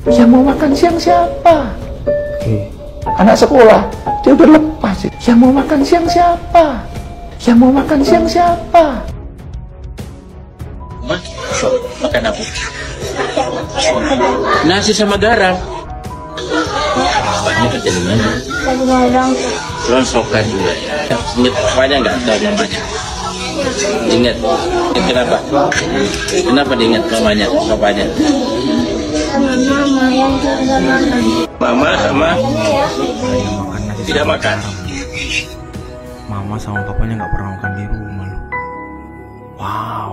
Yang mau makan siang siapa? Anak sekolah, dia udah lepas. Yang mau makan siang siapa? Yang mau makan siang siapa? Makan apa? Nasi sama garam. Bapaknya kerja di mana? Ronsokan juga. Ingat bapaknya nggak tahu namanya. Ingat kenapa? Kenapa diingat namanya bapaknya? Mama sama tidak makan. Mama sama papanya nggak pernah makan di rumah. Wow.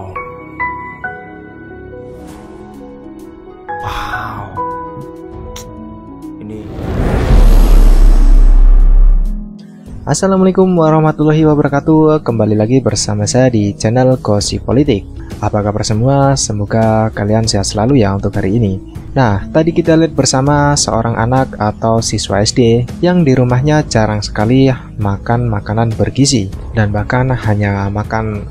Ini. Assalamualaikum warahmatullahi wabarakatuh. Kembali lagi bersama saya di channel Gosip Politik. Apa kabar semua? Semoga kalian sehat selalu ya untuk hari ini. Nah, tadi kita lihat bersama seorang anak atau siswa SD yang di rumahnya jarang sekali makan makanan bergizi, dan bahkan hanya makan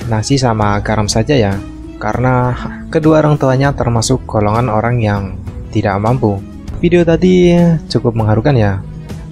nasi sama garam saja ya, karena kedua orang tuanya termasuk golongan orang yang tidak mampu. Video tadi cukup mengharukan ya,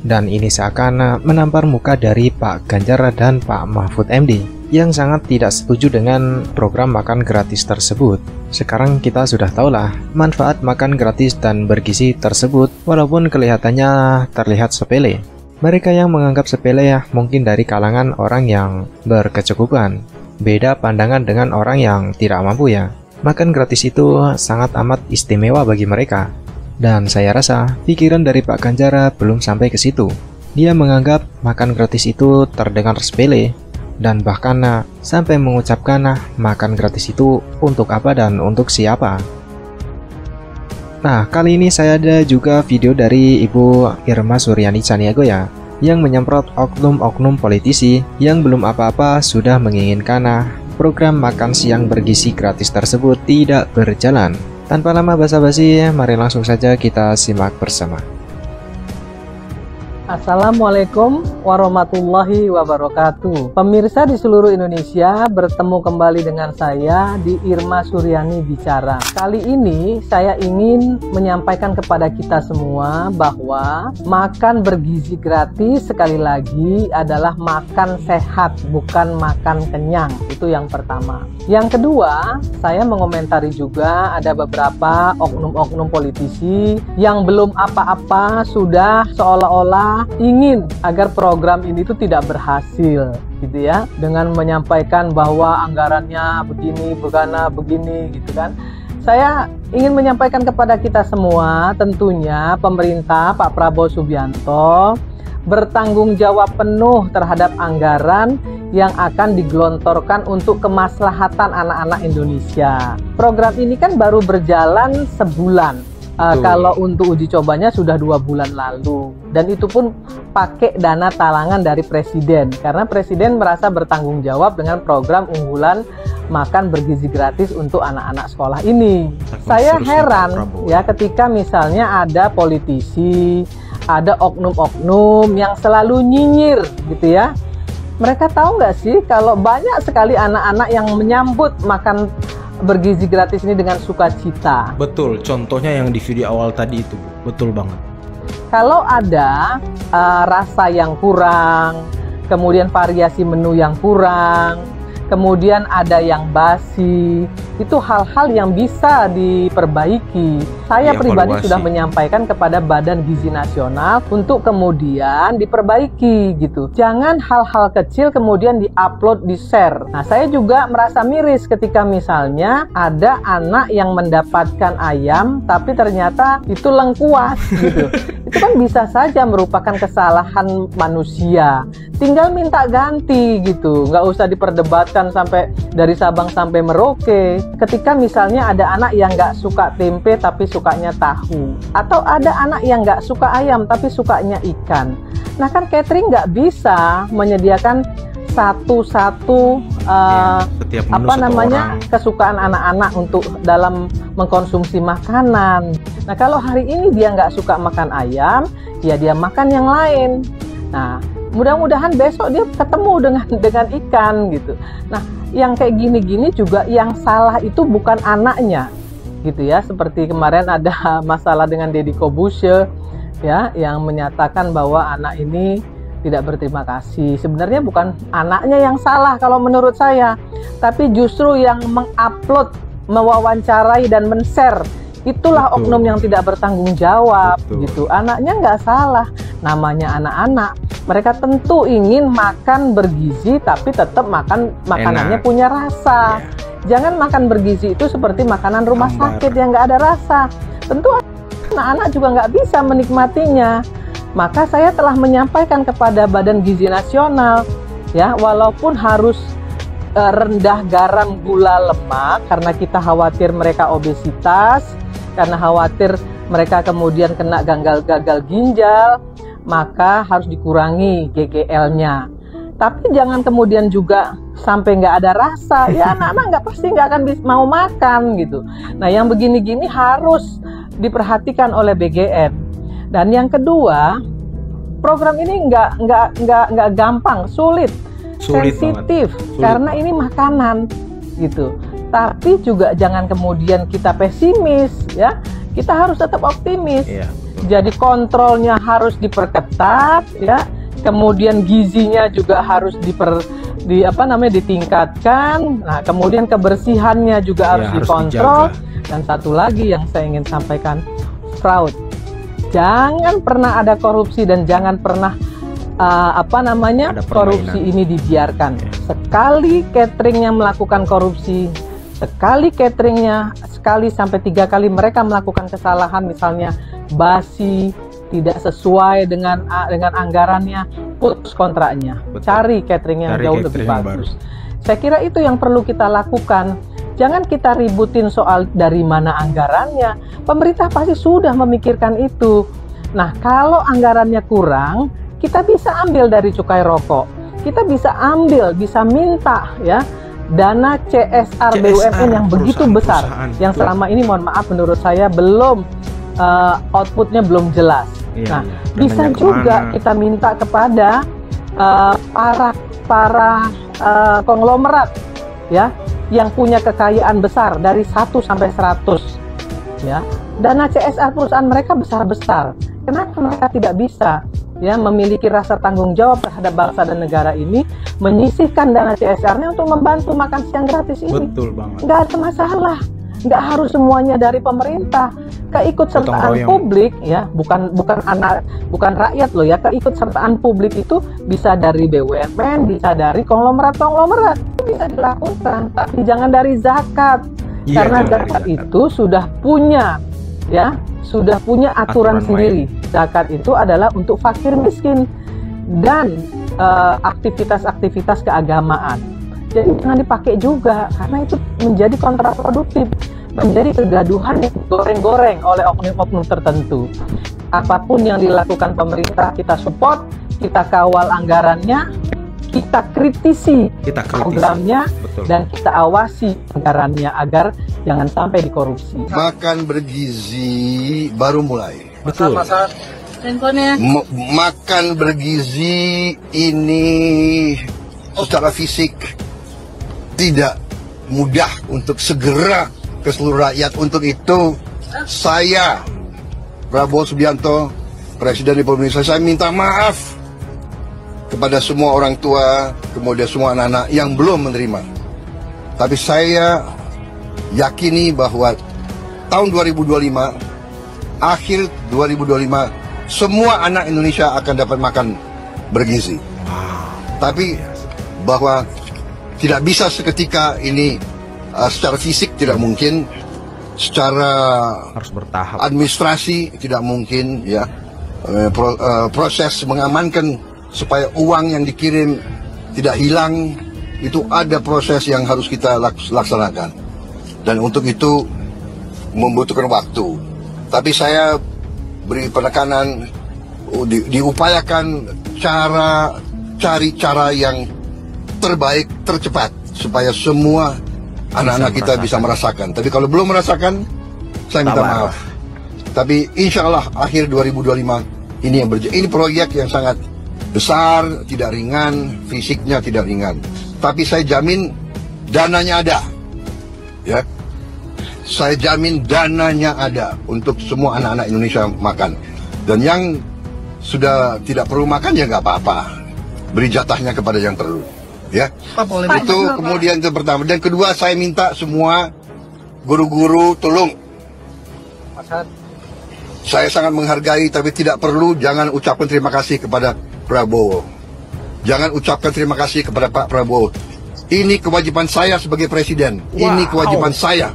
dan ini seakan menampar muka dari Pak Ganjar dan Pak Mahfud MD yang sangat tidak setuju dengan program makan gratis tersebut. Sekarang kita sudah tahulah manfaat makan gratis dan bergizi tersebut, walaupun kelihatannya terlihat sepele. Mereka yang menganggap sepele ya mungkin dari kalangan orang yang berkecukupan. Beda pandangan dengan orang yang tidak mampu ya. Makan gratis itu sangat amat istimewa bagi mereka. Dan saya rasa pikiran dari Pak Ganjar belum sampai ke situ. Dia menganggap makan gratis itu terdengar sepele, dan bahkan sampai mengucapkan makan gratis itu untuk apa dan untuk siapa. Nah, kali ini saya ada juga video dari Ibu Irma Suryani Caniago ya, yang menyemprot oknum-oknum politisi yang belum apa-apa sudah menginginkan program makan siang bergizi gratis tersebut tidak berjalan. Tanpa lama basa-basi, mari langsung saja kita simak bersama. Assalamualaikum warahmatullahi wabarakatuh. Pemirsa di seluruh Indonesia, bertemu kembali dengan saya di Irma Suryani Bicara. Kali ini saya ingin menyampaikan kepada kita semua bahwa makan bergizi gratis sekali lagi adalah makan sehat, bukan makan kenyang. Itu yang pertama. Yang kedua, saya mengomentari juga ada beberapa oknum-oknum politisi yang belum apa-apa sudah seolah-olah ingin agar program ini tuh tidak berhasil gitu ya, dengan menyampaikan bahwa anggarannya begini, begini gitu kan. Saya ingin menyampaikan kepada kita semua, tentunya pemerintah Pak Prabowo Subianto bertanggung jawab penuh terhadap anggaran yang akan digelontorkan untuk kemaslahatan anak-anak Indonesia. Program ini kan baru berjalan sebulan. Kalau untuk uji cobanya sudah 2 bulan lalu, dan itu pun pakai dana talangan dari Presiden, karena Presiden merasa bertanggung jawab dengan program unggulan makan bergizi gratis untuk anak-anak sekolah ini. Saya heran ya ketika misalnya ada politisi, ada oknum-oknum yang selalu nyinyir gitu ya. Mereka tahu nggak sih kalau banyak sekali anak-anak yang menyambut makan bergizi gratis ini dengan sukacita. Betul, contohnya yang di video awal tadi itu, betul banget. Kalau ada rasa yang kurang, kemudian variasi menu yang kurang, kemudian ada yang basi, itu hal-hal yang bisa diperbaiki. Saya pribadi sudah menyampaikan kepada Badan Gizi Nasional untuk kemudian diperbaiki gitu. Jangan hal-hal kecil kemudian di-upload, di-share. Nah, saya juga merasa miris ketika misalnya ada anak yang mendapatkan ayam tapi ternyata itu lengkuas gitu. Itu kan bisa saja merupakan kesalahan manusia. Tinggal minta ganti gitu, nggak usah diperdebatkan sampai dari Sabang sampai Merauke. Ketika misalnya ada anak yang nggak suka tempe tapi sukanya tahu, atau ada anak yang nggak suka ayam tapi sukanya ikan. Nah kan catering nggak bisa menyediakan satu-satu kesukaan anak-anak untuk dalam mengkonsumsi makanan. Nah kalau hari ini dia nggak suka makan ayam, ya dia makan yang lain. Nah mudah-mudahan besok dia ketemu dengan ikan gitu. Nah yang kayak gini-gini juga yang salah itu bukan anaknya, gitu ya. Seperti kemarin ada masalah dengan Deddy Corbuzier ya, yang menyatakan bahwa anak ini tidak berterima kasih. Sebenarnya bukan anaknya yang salah kalau menurut saya, tapi justru yang mengupload, mewawancarai dan men-share, itulah oknum yang tidak bertanggung jawab. Gitu. Anaknya nggak salah, namanya anak-anak. Mereka tentu ingin makan bergizi, tapi tetap makanannya punya rasa. Jangan makan bergizi itu seperti makanan rumah sakit yang nggak ada rasa. Tentu anak-anak juga nggak bisa menikmatinya. Maka saya telah menyampaikan kepada Badan Gizi Nasional, ya, walaupun harus rendah garam, gula, lemak, karena kita khawatir mereka obesitas, karena khawatir mereka kemudian kena gagal ginjal, maka harus dikurangi GGL-nya. Tapi jangan kemudian juga sampai nggak ada rasa, ya anak-anak pasti nggak akan mau makan gitu. Nah, yang begini-gini harus diperhatikan oleh BGN. Dan yang kedua, program ini nggak gampang, sulit sensitif, karena ini makanan gitu. Tapi juga jangan kemudian kita pesimis, ya. Kita harus tetap optimis. Jadi kontrolnya harus diperketat, ya. Kemudian gizinya juga harus ditingkatkan. Nah, kemudian kebersihannya juga harus dikontrol. Dan satu lagi yang saya ingin sampaikan, fraud. Jangan pernah ada korupsi dan jangan pernah korupsi ini dibiarkan. Sekali cateringnya melakukan korupsi, sekali sampai 3 kali mereka melakukan kesalahan, misalnya basi, tidak sesuai dengan anggarannya, putus kontraknya. Cari catering yang jauh lebih bagus. Saya kira itu yang perlu kita lakukan. Jangan kita ributin soal dari mana anggarannya. Pemerintah pasti sudah memikirkan itu. Nah, kalau anggarannya kurang, kita bisa ambil dari cukai rokok. Kita bisa minta ya dana CSR BUMN yang begitu besar, yang selama ini mohon maaf menurut saya belum outputnya belum jelas. Nah, bisa juga kita minta kepada para konglomerat ya yang punya kekayaan besar dari 1 sampai 100 ya. Dana CSR perusahaan mereka besar-besar. Kenapa mereka tidak bisa ya memiliki rasa tanggung jawab terhadap bangsa dan negara ini, menyisihkan dana CSR-nya untuk membantu makan siang gratis ini? Betul banget. Nggak ada masalah. Nggak harus semuanya dari pemerintah. Keikutsertaan publik ya, bukan rakyat loh ya. Keikutsertaan publik itu bisa dari BUMN, bisa dari konglomerat bisa dilakukan, tapi jangan dari zakat. Karena zakat itu sudah punya aturan sendiri. Zakat itu adalah untuk fakir miskin dan aktivitas-aktivitas keagamaan. Jadi jangan dipakai juga, karena itu menjadi kontraproduktif, menjadi kegaduhan yang goreng-goreng oleh oknum-oknum tertentu. Apapun yang dilakukan pemerintah kita support, kita kawal anggarannya, kita kritisi programnya, dan kita awasi anggarannya agar jangan sampai dikorupsi. Makan bergizi baru mulai. Betul. Makan bergizi ini secara fisik tidak mudah untuk segera ke seluruh rakyat. Untuk itu saya, Prabowo Subianto, Presiden Republik Indonesia, saya minta maaf kepada semua orang tua, kemudian semua anak-anak yang belum menerima. Tapi saya yakini bahwa tahun 2025, akhir 2025, semua anak Indonesia akan dapat makan bergizi. Tapi bahwa tidak bisa seketika ini, secara fisik tidak mungkin, secara harus bertahap, administrasi tidak mungkin ya. Proses mengamankan supaya uang yang dikirim tidak hilang, itu ada proses yang harus kita laksanakan. Dan untuk itu membutuhkan waktu. Tapi saya beri penekanan, diupayakan cari cara yang terbaik, tercepat, supaya semua anak-anak kita bisa merasakan. Tapi kalau belum merasakan, saya minta maaf. Tapi insya Allah akhir 2025 ini ini proyek yang sangat besar, tidak ringan, fisiknya tidak ringan. Tapi saya jamin dananya ada, ya. saya jamin dananya ada untuk semua anak-anak Indonesia makan. Dan yang sudah tidak perlu makan ya nggak apa-apa, beri jatahnya kepada yang perlu. Ya, itu kemudian itu pertama. Dan kedua, saya minta semua guru-guru tolong. Saya sangat menghargai, tapi tidak perlu jangan ucapkan terima kasih kepada Prabowo. Jangan ucapkan terima kasih kepada Pak Prabowo. Ini kewajiban saya sebagai presiden. Ini kewajiban saya.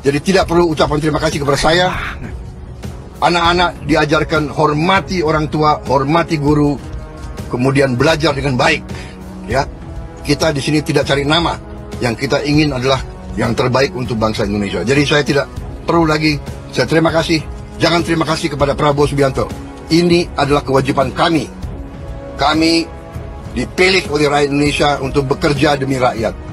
Jadi tidak perlu ucapan terima kasih kepada saya. Anak-anak diajarkan hormati orang tua, hormati guru, kemudian belajar dengan baik. Ya, kita di sini tidak cari nama. Yang kita ingin adalah yang terbaik untuk bangsa Indonesia. Jadi saya tidak perlu lagi. Saya terima kasih. Jangan terima kasih kepada Prabowo Subianto. Ini adalah kewajiban kami. Kami dipilih oleh rakyat Indonesia untuk bekerja demi rakyat.